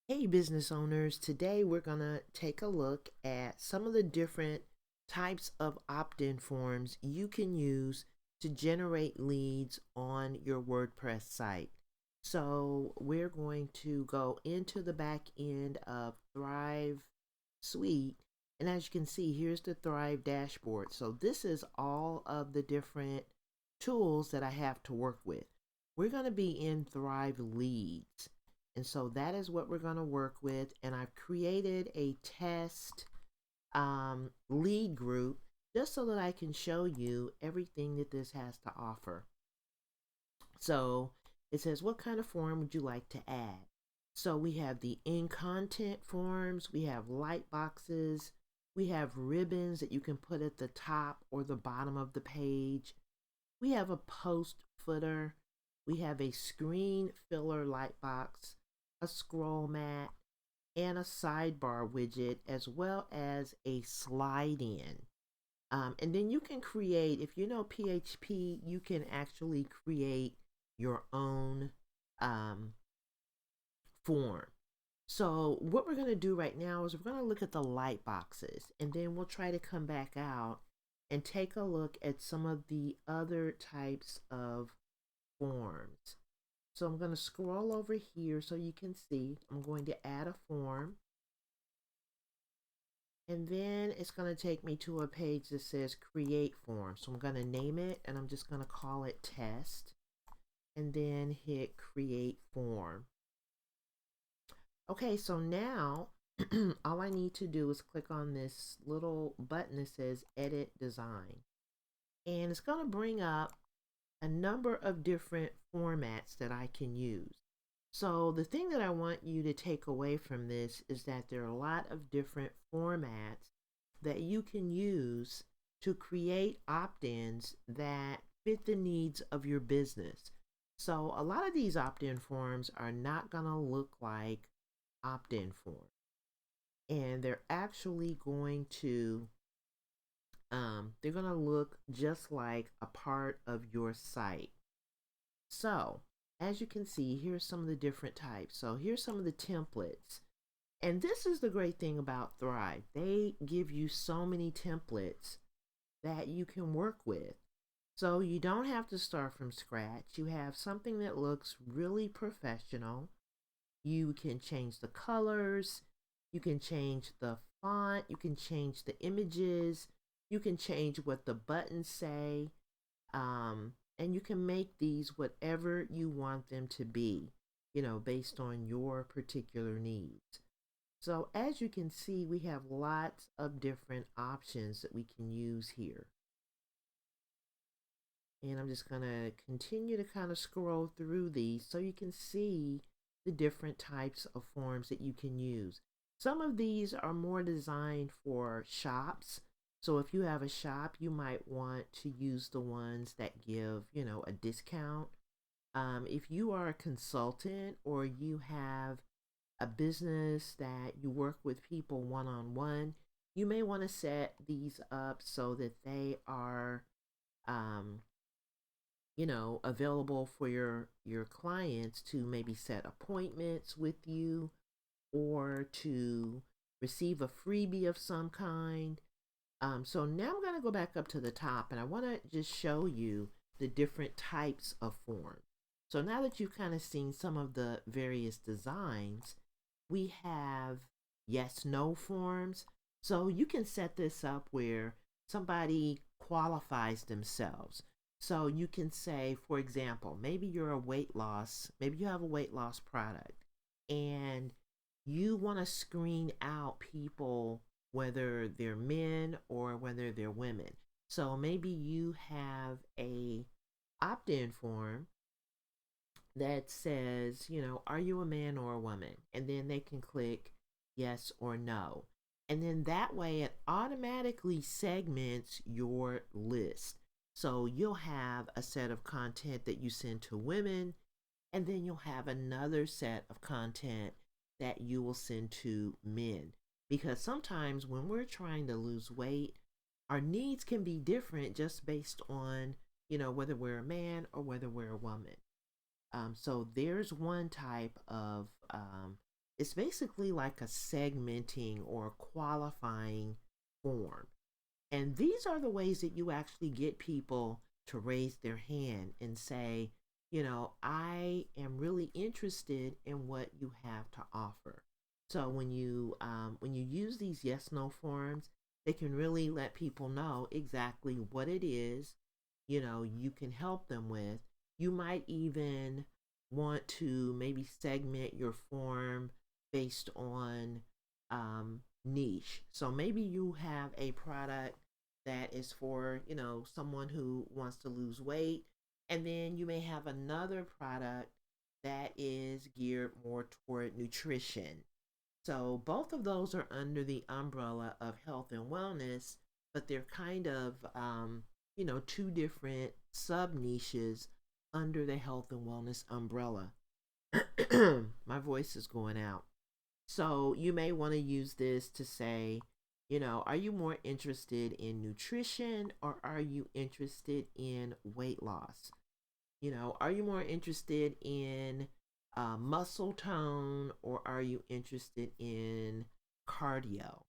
Hey business owners, today we're going to take a look at some of the different types of opt-in forms you can use to generate leads on your WordPress site. So we're going to go into the back end of Thrive Suite, and as you can see, here's the Thrive dashboard. So this is all of the different tools that I have to work with. We're going to be in Thrive Leads. And so that is what we're going to work with. And I've created a test lead group just so that I can show you everything that this has to offer. So it says, what kind of form would you like to add? So we have the in content forms, we have light boxes, we have ribbons that you can put at the top or the bottom of the page. We have a post footer. We have a screen filler light box, a scroll mat, and a sidebar widget, as well as a slide in. And then you can create, if you know PHP, you can actually create your own form. So what we're going to do right now is we're going to look at the light boxes, and then we'll try to come back out and take a look at some of the other types of forms. So I'm going to scroll over here so you can see. I'm going to add a form. And then it's going to take me to a page that says create form. So I'm going to name it, and I'm just going to call it test. And then hit create form. Okay, so now all I need to do is click on this little button that says edit design. And it's going to bring up a number of different formats that I can use. So the thing that I want you to take away from this is that there are a lot of different formats that you can use to create opt-ins that fit the needs of your business. So a lot of these opt-in forms are not going to look like opt-in forms. And they're actually going to look just like a part of your site. So as you can see, here's some of the different types. So here's some of the templates. And this is the great thing about Thrive. They give you so many templates that you can work with. So you don't have to start from scratch. You have something that looks really professional. You can change the colors. You can change the font. You can change the images. You can change what the buttons say. And you can make these whatever you want them to be, based on your particular needs. So as you can see, we have lots of different options that we can use here. And I'm just going to continue to kind of scroll through these so you can see the different types of forms that you can use. Some of these are more designed for shops. So if you have a shop, you might want to use the ones that give, a discount. If you are a consultant or you have a business that you work with people one-on-one, you may want to set these up so that they are, available for your clients to maybe set appointments with you or to receive a freebie of some kind. So now I'm going to go back up to the top, and I want to just show you the different types of forms. So now that you've kind of seen some of the various designs, we have yes/no forms. So you can set this up where somebody qualifies themselves. So you can say, for example, maybe you have a weight loss product, and you want to screen out people, whether they're men or whether they're women. So maybe you have a opt-in form that says, are you a man or a woman? And then they can click yes or no. And then that way it automatically segments your list. So you'll have a set of content that you send to women, and then you'll have another set of content that you will send to men. Because sometimes when we're trying to lose weight, our needs can be different just based on, whether we're a man or whether we're a woman. So there's one type of It's basically like a segmenting or qualifying form. And these are the ways that you actually get people to raise their hand and say, I am really interested in what you have to offer. So when you use these yes no forms, they can really let people know exactly what it is, you can help them with. You might even want to maybe segment your form based on niche. So maybe you have a product that is for, someone who wants to lose weight. And then you may have another product that is geared more toward nutrition. So both of those are under the umbrella of health and wellness, but they're kind of, two different sub niches under the health and wellness umbrella. My voice is going out. So you may want to use this to say, are you more interested in nutrition or are you interested in weight loss? Are you more interested in muscle tone or are you interested in cardio?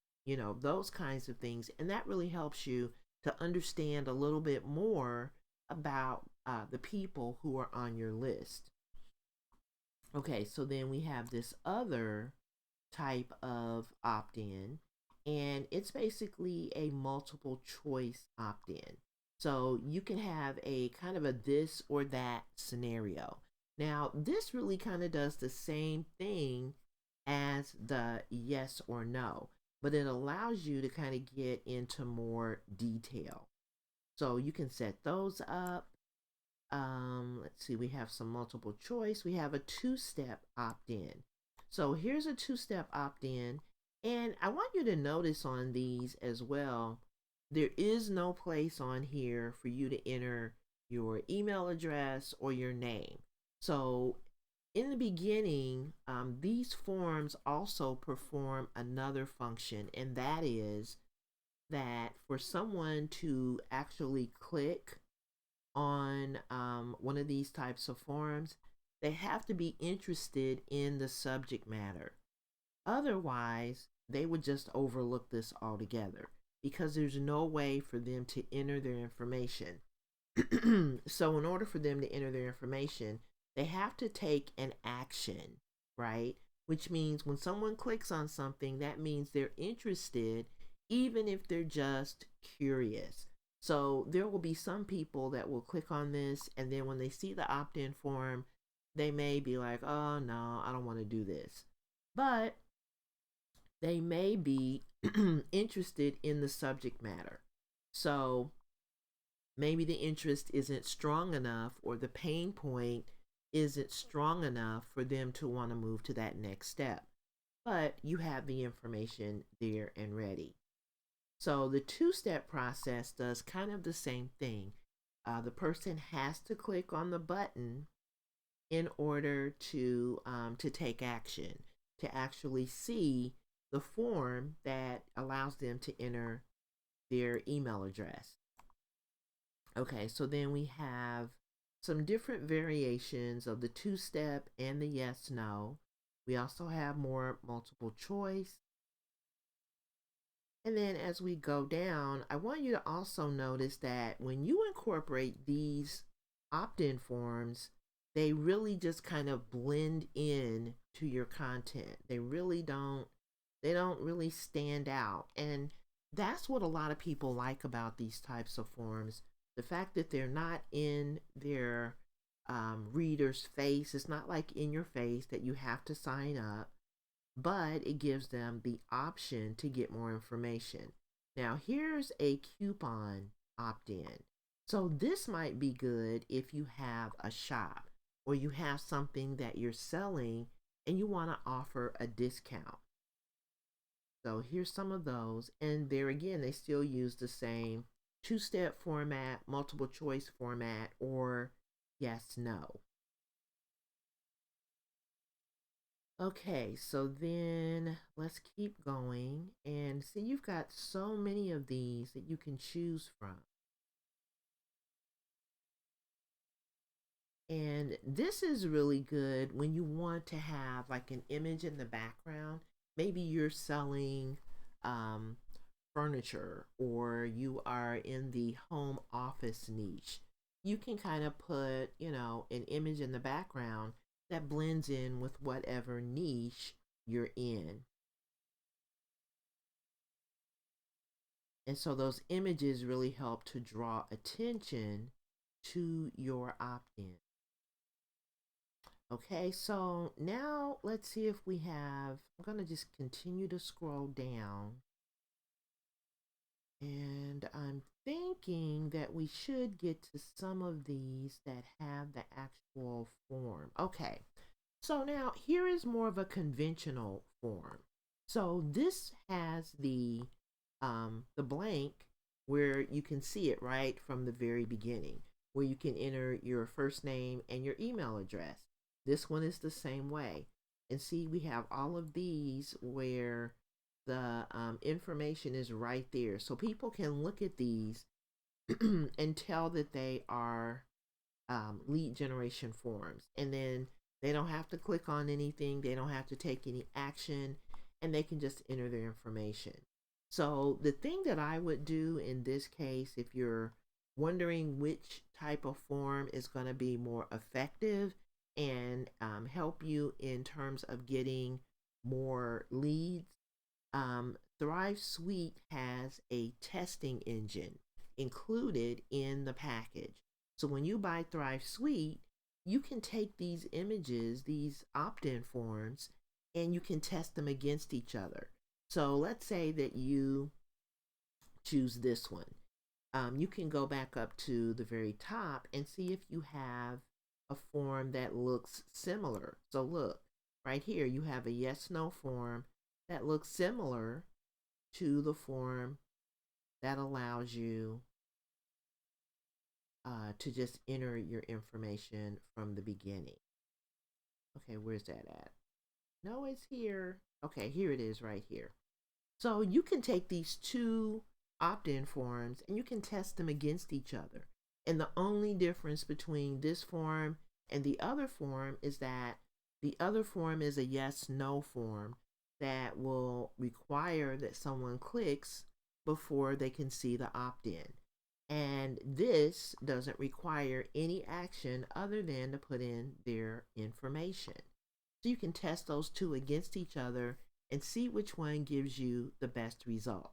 Those kinds of things. And that really helps you to understand a little bit more about the people who are on your list. Okay, so then we have this other type of opt in, and it's basically a multiple choice opt in. So you can have a kind of a this or that scenario. Now, this really kind of does the same thing as the yes or no, but it allows you to kind of get into more detail. So you can set those up. Let's see, we have some multiple choice. We have a two-step opt-in. So here's a two-step opt-in. And I want you to notice on these as well, there is no place on here for you to enter your email address or your name. So in the beginning, these forms also perform another function, and that is that for someone to actually click on one of these types of forums, they have to be interested in the subject matter. Otherwise, they would just overlook this altogether because there's no way for them to enter their information. So, in order for them to enter their information, they have to take an action, right? Which means when someone clicks on something, that means they're interested, even if they're just curious. So there will be some people that will click on this, and then when they see the opt in form, they may be like, oh no, I don't want to do this. But they may be interested in the subject matter. So maybe the interest isn't strong enough, or the pain point isn't strong enough for them to want to move to that next step. But you have the information there and ready. So the two-step process does kind of the same thing. The person has to click on the button in order to take action, to actually see the form that allows them to enter their email address. Okay, so then we have some different variations of the two-step and the yes/no. We also have more multiple choice. And then as we go down, I want you to also notice that when you incorporate these opt-in forms, they really just kind of blend in to your content. They don't really stand out. And that's what a lot of people like about these types of forms. The fact that they're not in their reader's face. It's not like in your face that you have to sign up, but it gives them the option to get more information. Now, here's a coupon opt in. So, this might be good if you have a shop or you have something that you're selling and you want to offer a discount. So, here's some of those. And there again, they still use the same two-step format, multiple choice format, or yes, no. Okay, so then let's keep going and see, you've got so many of these that you can choose from. And this is really good when you want to have like an image in the background. Maybe you're selling um, furniture, or you are in the home office niche. You can kind of put, an image in the background that blends in with whatever niche you're in. And so those images really help to draw attention to your opt-in. Okay, so now let's see if we have, I'm going to just continue to scroll down. And I'm thinking that we should get to some of these that have the actual form. Okay, so now here is more of a conventional form. So this has the blank where you can see it right from the very beginning, where you can enter your first name and your email address. This one is the same way. And see, we have all of these where the information is right there. So people can look at these and tell that they are lead generation forms. And then they don't have to click on anything, they don't have to take any action, and they can just enter their information. So the thing that I would do in this case, if you're wondering which type of form is going to be more effective and help you in terms of getting more leads, Thrive Suite has a testing engine included in the package. So when you buy Thrive Suite, you can take these images, these opt-in forms, and you can test them against each other. So let's say that you choose this one. You can go back up to the very top and see if you have a form that looks similar. So look, right here, you have a yes/no form that looks similar to the form that allows you to just enter your information from the beginning. Okay, where's that at? No, it's here. Okay, here it is right here. So you can take these two opt-in forms and you can test them against each other. And the only difference between this form and the other form is that the other form is a yes/no form that will require that someone clicks before they can see the opt-in. And this doesn't require any action other than to put in their information. So you can test those two against each other and see which one gives you the best result.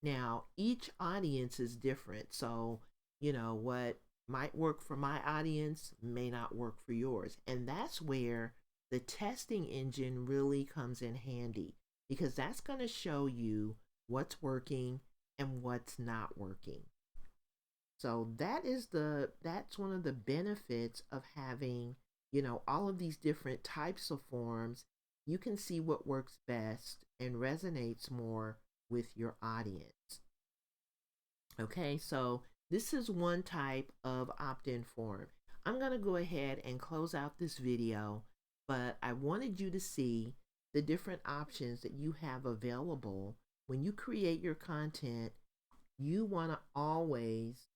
Now, each audience is different. So, what might work for my audience may not work for yours. And that's where the testing engine really comes in handy, because that's going to show you what's working and what's not working. So that's one of the benefits of having, all of these different types of forms. You can see what works best and resonates more with your audience. Okay, so this is one type of opt-in form. I'm going to go ahead and close out this video, but I wanted you to see the different options that you have available. When you create your content, you want to always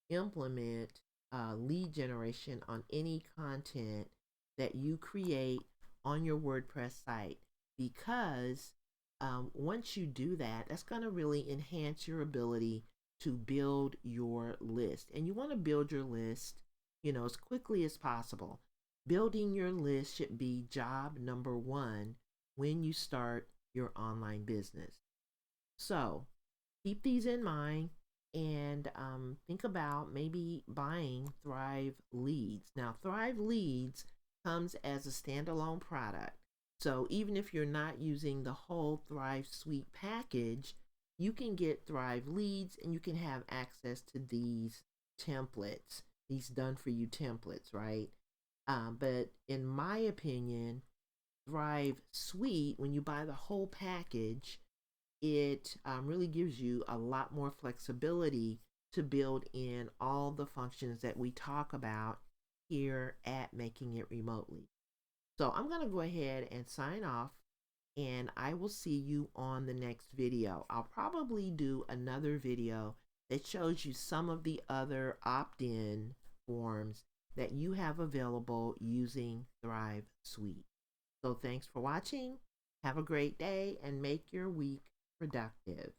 implement lead generation on any content that you create on your WordPress site, because once you do that, that's going to really enhance your ability to build your list. And you want to build your list, as quickly as possible. Building your list should be job number one when you start your online business. So keep these in mind and think about maybe buying Thrive Leads. Now, Thrive Leads comes as a standalone product. So even if you're not using the whole Thrive Suite package, you can get Thrive Leads and you can have access to these templates, these done for you templates, right? But in my opinion, Thrive Suite, when you buy the whole package, it really gives you a lot more flexibility to build in all the functions that we talk about here at Making It Remotely. So I'm going to go ahead and sign off, and I will see you on the next video. I'll probably do another video that shows you some of the other opt-in forms that you have available using Thrive Suite. So thanks for watching. Have a great day and make your week productive.